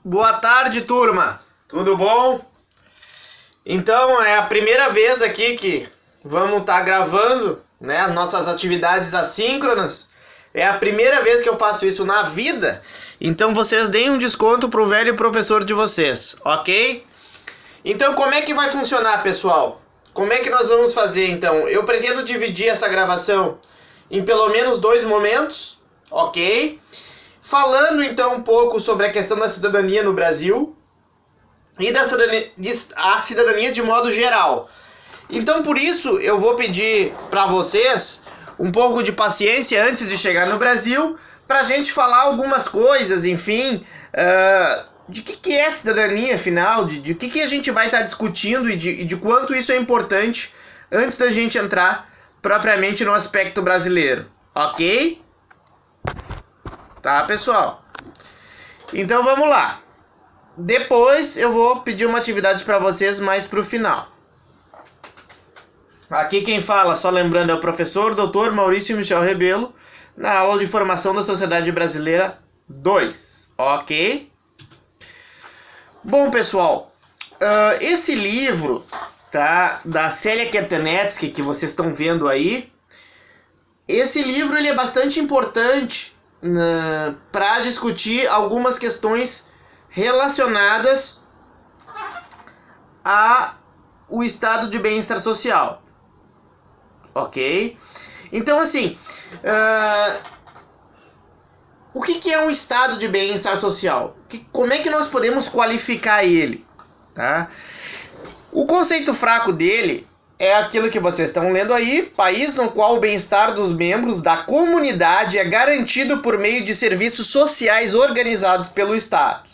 Boa tarde, turma. Tudo bom? Então, é a primeira vez aqui que vamos estar gravando, né, nossas atividades assíncronas. É a primeira vez que eu faço isso na vida. Então, vocês deem um desconto pro velho professor de vocês, ok? Então, como é que vai funcionar, pessoal? Como é que nós vamos fazer, então? Eu pretendo dividir essa gravação em pelo menos 2 momentos, ok? Falando então um pouco sobre a questão da cidadania no Brasil e da cidadania de modo geral. Então por isso eu vou pedir para vocês um pouco de paciência antes de chegar no Brasil, para a gente falar algumas coisas, enfim, de que é cidadania, afinal, de que a gente vai estar discutindo e de quanto isso é importante antes da gente entrar propriamente no aspecto brasileiro, ok? Tá, pessoal? Então vamos lá. Depois eu vou pedir uma atividade para vocês mais pro final. Aqui quem fala, só lembrando, é o professor Dr. Maurício Michel Rebelo, na aula de Formação da Sociedade Brasileira 2, ok? Bom, pessoal, esse livro, tá, da Célia Kertenetsky, que vocês estão vendo aí, esse livro ele é bastante importante para discutir algumas questões relacionadas ao estado de bem-estar social, ok? Então, assim, o que é um estado de bem-estar social? Como é que nós podemos qualificar ele? Tá? O conceito fraco dele é aquilo que vocês estão lendo aí: país no qual o bem-estar dos membros da comunidade é garantido por meio de serviços sociais organizados pelo Estado.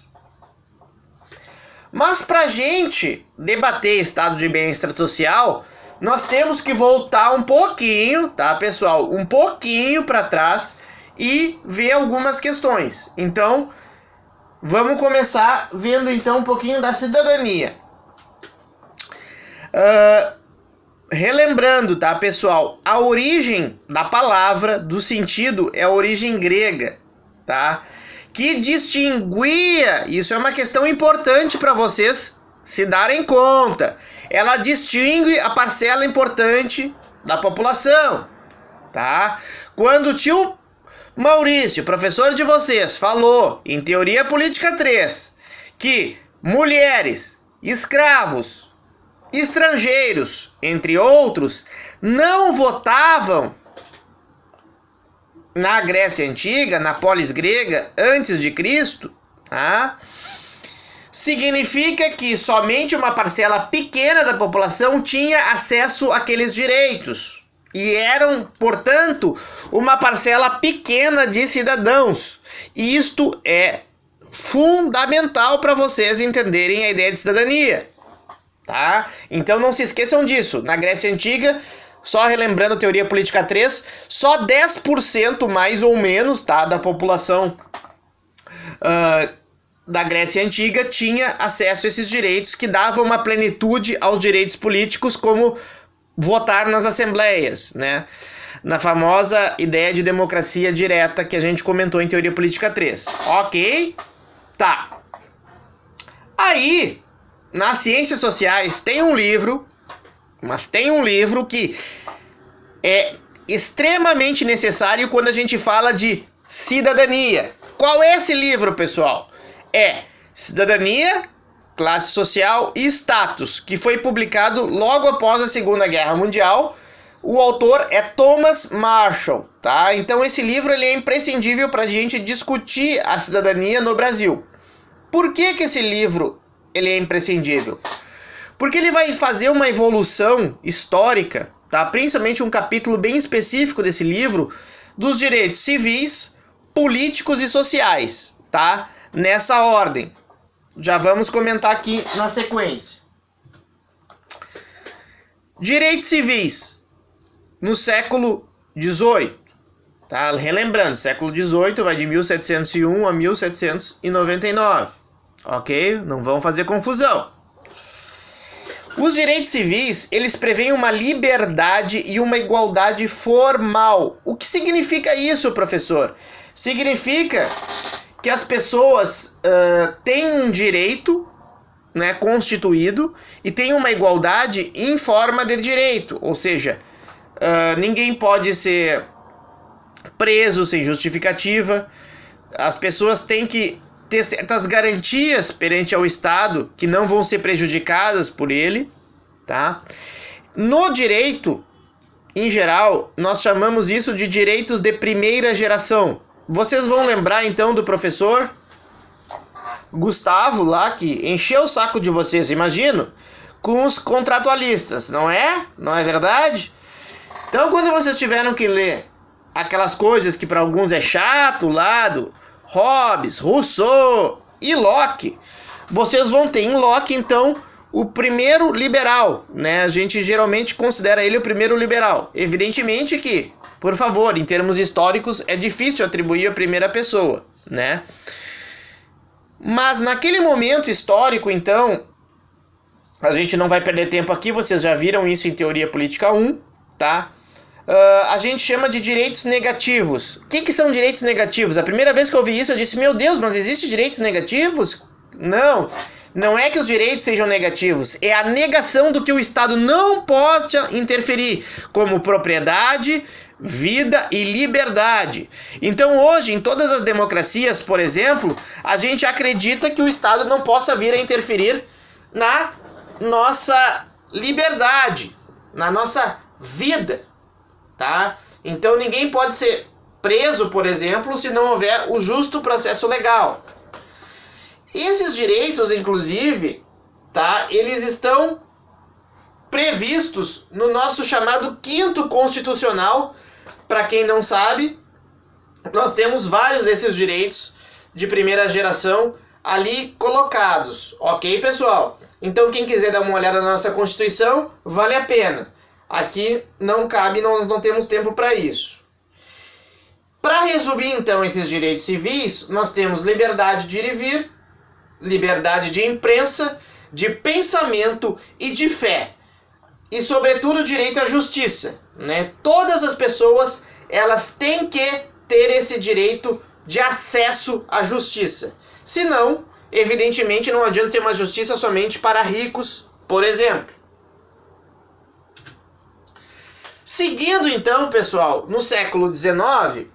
Mas para a gente debater estado de bem-estar social, nós temos que voltar um pouquinho, tá, pessoal? Um pouquinho para trás e ver algumas questões. Então, vamos começar vendo então um pouquinho da cidadania. Relembrando, tá, pessoal? A origem da palavra, do sentido, é a origem grega, tá? Que distinguia, isso é uma questão importante para vocês se darem conta. Ela distingue a parcela importante da população, tá? Quando o tio Maurício, professor de vocês, falou em Teoria Política 3 que mulheres, escravos, estrangeiros, entre outros, não votavam na Grécia Antiga, na polis grega, antes de Cristo, tá? Significa que somente uma parcela pequena da população tinha acesso àqueles direitos. E eram, portanto, uma parcela pequena de cidadãos. E isto é fundamental para vocês entenderem a ideia de cidadania. Tá? Então não se esqueçam disso. Na Grécia Antiga, só relembrando a Teoria Política 3, só 10% mais ou menos, tá, da população da Grécia Antiga tinha acesso a esses direitos, que davam uma plenitude aos direitos políticos, como votar nas assembleias, né? Na famosa ideia de democracia direta que a gente comentou em Teoria Política 3. Ok? Tá. Aí, nas ciências sociais, tem um livro que é extremamente necessário quando a gente fala de cidadania. Qual é esse livro, pessoal? É Cidadania, Classe Social e Status, que foi publicado logo após a Segunda Guerra Mundial. O autor é Thomas Marshall, tá? Então esse livro ele é imprescindível para a gente discutir a cidadania no Brasil. Por que esse livro ele é imprescindível? Porque ele vai fazer uma evolução histórica, tá? Principalmente um capítulo bem específico desse livro, dos direitos civis, políticos e sociais, tá? Nessa ordem. Já vamos comentar aqui na sequência. Direitos civis no século XVIII, tá? Relembrando, século XVIII vai de 1701 a 1799, ok? Não vão fazer confusão. Os direitos civis, eles prevêem uma liberdade e uma igualdade formal. O que significa isso, professor? Significa que as pessoas têm um direito, né, constituído e têm uma igualdade em forma de direito, ou seja, ninguém pode ser preso sem justificativa, as pessoas têm que ter certas garantias perante ao Estado que não vão ser prejudicadas por ele, tá? No direito, em geral, nós chamamos isso de direitos de primeira geração. Vocês vão lembrar então do professor Gustavo lá, que encheu o saco de vocês, imagino, com os contratualistas, não é? Não é verdade? Então, quando vocês tiveram que ler aquelas coisas que para alguns é chato, lá do Hobbes, Rousseau e Locke, vocês vão ter em Locke, então, o primeiro liberal, né? A gente geralmente considera ele o primeiro liberal. Evidentemente que, por favor, em termos históricos, é difícil atribuir a primeira pessoa, né? Mas naquele momento histórico, então, a gente não vai perder tempo aqui, vocês já viram isso em Teoria Política 1, tá? A gente chama de direitos negativos. O que são direitos negativos? A primeira vez que eu ouvi isso, eu disse, meu Deus, mas existem direitos negativos? Não é que os direitos sejam negativos, é a negação do que o Estado não pode interferir, como propriedade, vida e liberdade. Então hoje, em todas as democracias, por exemplo, a gente acredita que o Estado não possa vir a interferir na nossa liberdade, na nossa vida, tá? Então ninguém pode ser preso, por exemplo, se não houver o justo processo legal. Esses direitos, inclusive, tá, eles estão previstos no nosso chamado Quinto Constitucional. Para quem não sabe, nós temos vários desses direitos de primeira geração ali colocados, ok, pessoal? Então, quem quiser dar uma olhada na nossa Constituição, vale a pena. Aqui não cabe, nós não temos tempo para isso. Para resumir, então, esses direitos civis, nós temos liberdade de ir e vir, liberdade de imprensa, de pensamento e de fé. E, sobretudo, direito à justiça, né? Todas as pessoas, elas têm que ter esse direito de acesso à justiça. Senão, evidentemente, não adianta ter uma justiça somente para ricos, por exemplo. Seguindo, então, pessoal, no século XIX,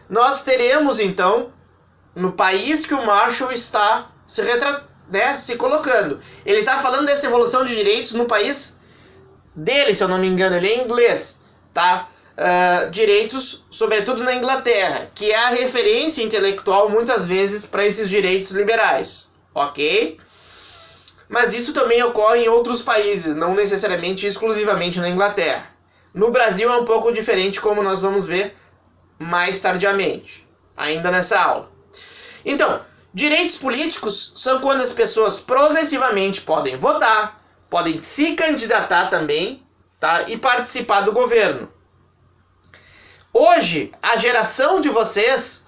nós teremos, então, no país que o Marshall está se colocando. Ele está falando dessa evolução de direitos no país dele, se eu não me engano, ele é inglês, tá? Direitos, sobretudo na Inglaterra, que é a referência intelectual muitas vezes para esses direitos liberais, ok? Mas isso também ocorre em outros países, não necessariamente exclusivamente na Inglaterra. No Brasil é um pouco diferente, como nós vamos ver mais tardiamente, ainda nessa aula. Então, direitos políticos são quando as pessoas progressivamente podem votar, podem se candidatar também, tá? E participar do governo. Hoje, a geração de vocês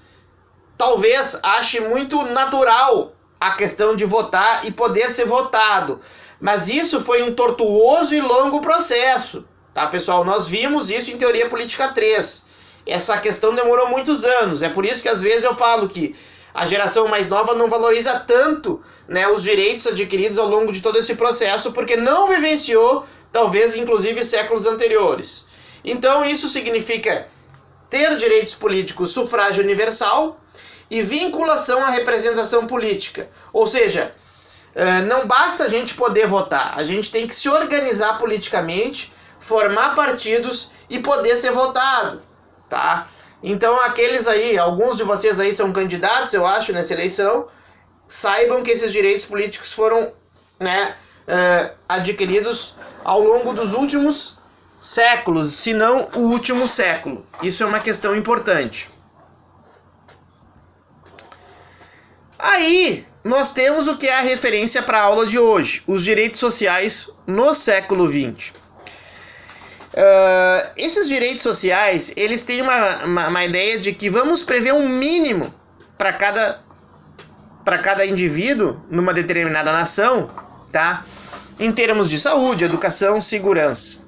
talvez ache muito natural a questão de votar e poder ser votado. Mas isso foi um tortuoso e longo processo, tá, pessoal? Nós vimos isso em Teoria Política 3. Essa questão demorou muitos anos. É por isso que às vezes eu falo que a geração mais nova não valoriza tanto, né, os direitos adquiridos ao longo de todo esse processo, porque não vivenciou, talvez, inclusive, séculos anteriores. Então, isso significa ter direitos políticos, sufrágio universal e vinculação à representação política. Ou seja, não basta a gente poder votar, a gente tem que se organizar politicamente, formar partidos e poder ser votado, tá? Então aqueles aí, alguns de vocês aí são candidatos, eu acho, nessa eleição, saibam que esses direitos políticos foram, né, adquiridos ao longo dos últimos séculos, se não o último século. Isso é uma questão importante. Aí nós temos o que é a referência para a aula de hoje, os direitos sociais no século XX. Esses direitos sociais, eles têm uma ideia de que vamos prever um mínimo para cada indivíduo numa determinada nação, tá? Em termos de saúde, educação, segurança,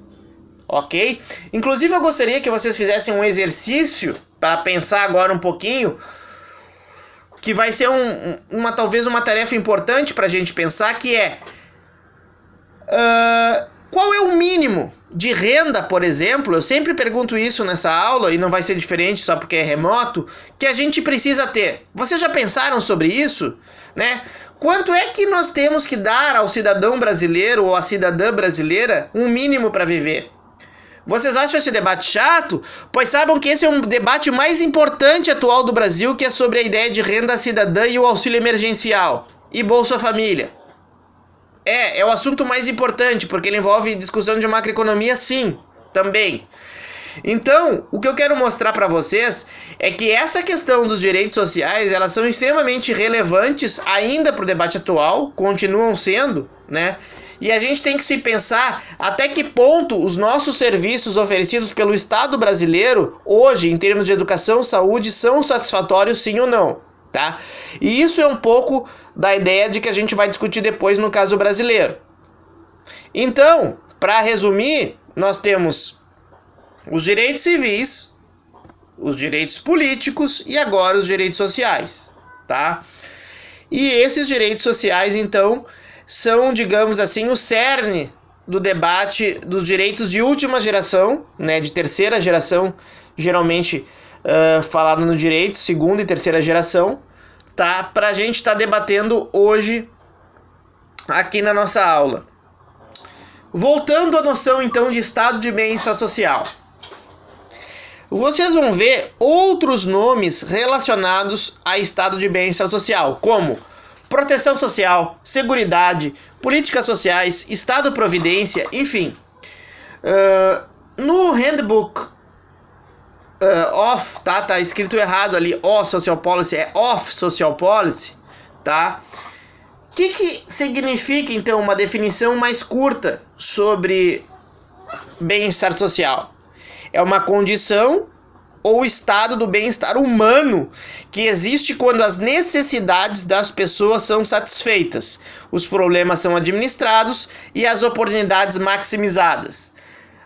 ok? Inclusive eu gostaria que vocês fizessem um exercício para pensar agora um pouquinho que vai ser talvez uma tarefa importante para a gente pensar, que é qual é o mínimo de renda, por exemplo, eu sempre pergunto isso nessa aula, e não vai ser diferente só porque é remoto, que a gente precisa ter. Vocês já pensaram sobre isso? Né? Quanto é que nós temos que dar ao cidadão brasileiro ou à cidadã brasileira um mínimo para viver? Vocês acham esse debate chato? Pois saibam que esse é um debate mais importante atual do Brasil, que é sobre a ideia de renda cidadã e o auxílio emergencial e Bolsa Família. É o assunto mais importante, porque ele envolve discussão de macroeconomia, sim, também. Então, o que eu quero mostrar para vocês é que essa questão dos direitos sociais, elas são extremamente relevantes ainda para o debate atual, continuam sendo, né? E a gente tem que se pensar até que ponto os nossos serviços oferecidos pelo Estado brasileiro, hoje, em termos de educação, saúde, são satisfatórios, sim ou não, tá? E isso é um pouco da ideia de que a gente vai discutir depois no caso brasileiro. Então, para resumir, nós temos os direitos civis, os direitos políticos e agora os direitos sociais, tá? E esses direitos sociais, então, são, digamos assim, o cerne do debate dos direitos de última geração, né, de terceira geração, geralmente falado no direito, segunda e terceira geração, tá? Pra gente estar debatendo hoje aqui na nossa aula. Voltando à noção, então, de estado de bem-estar social. Vocês vão ver outros nomes relacionados a estado de bem-estar social, como proteção social, seguridade, políticas sociais, estado-providência, enfim. No handbook of, tá escrito errado ali, social policy, é of social policy, tá? O que significa, então, uma definição mais curta sobre bem-estar social? É uma condição ou estado do bem-estar humano que existe quando as necessidades das pessoas são satisfeitas, os problemas são administrados e as oportunidades maximizadas.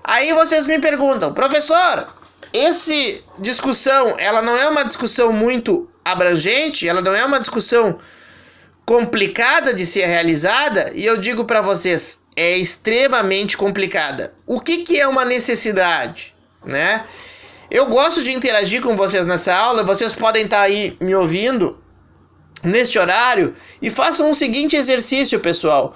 Aí vocês me perguntam, professor, essa discussão, ela não é uma discussão muito abrangente? Ela não é uma discussão complicada de ser realizada? E eu digo para vocês, é extremamente complicada. O que é uma necessidade, né? Eu gosto de interagir com vocês nessa aula, vocês podem estar aí me ouvindo neste horário e façam o seguinte exercício, pessoal.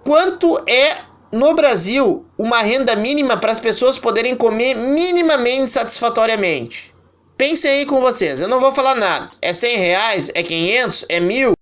Quanto é, no Brasil, uma renda mínima para as pessoas poderem comer minimamente satisfatoriamente? Pensem aí com vocês, eu não vou falar nada. É R$100? É 500? É 1.000?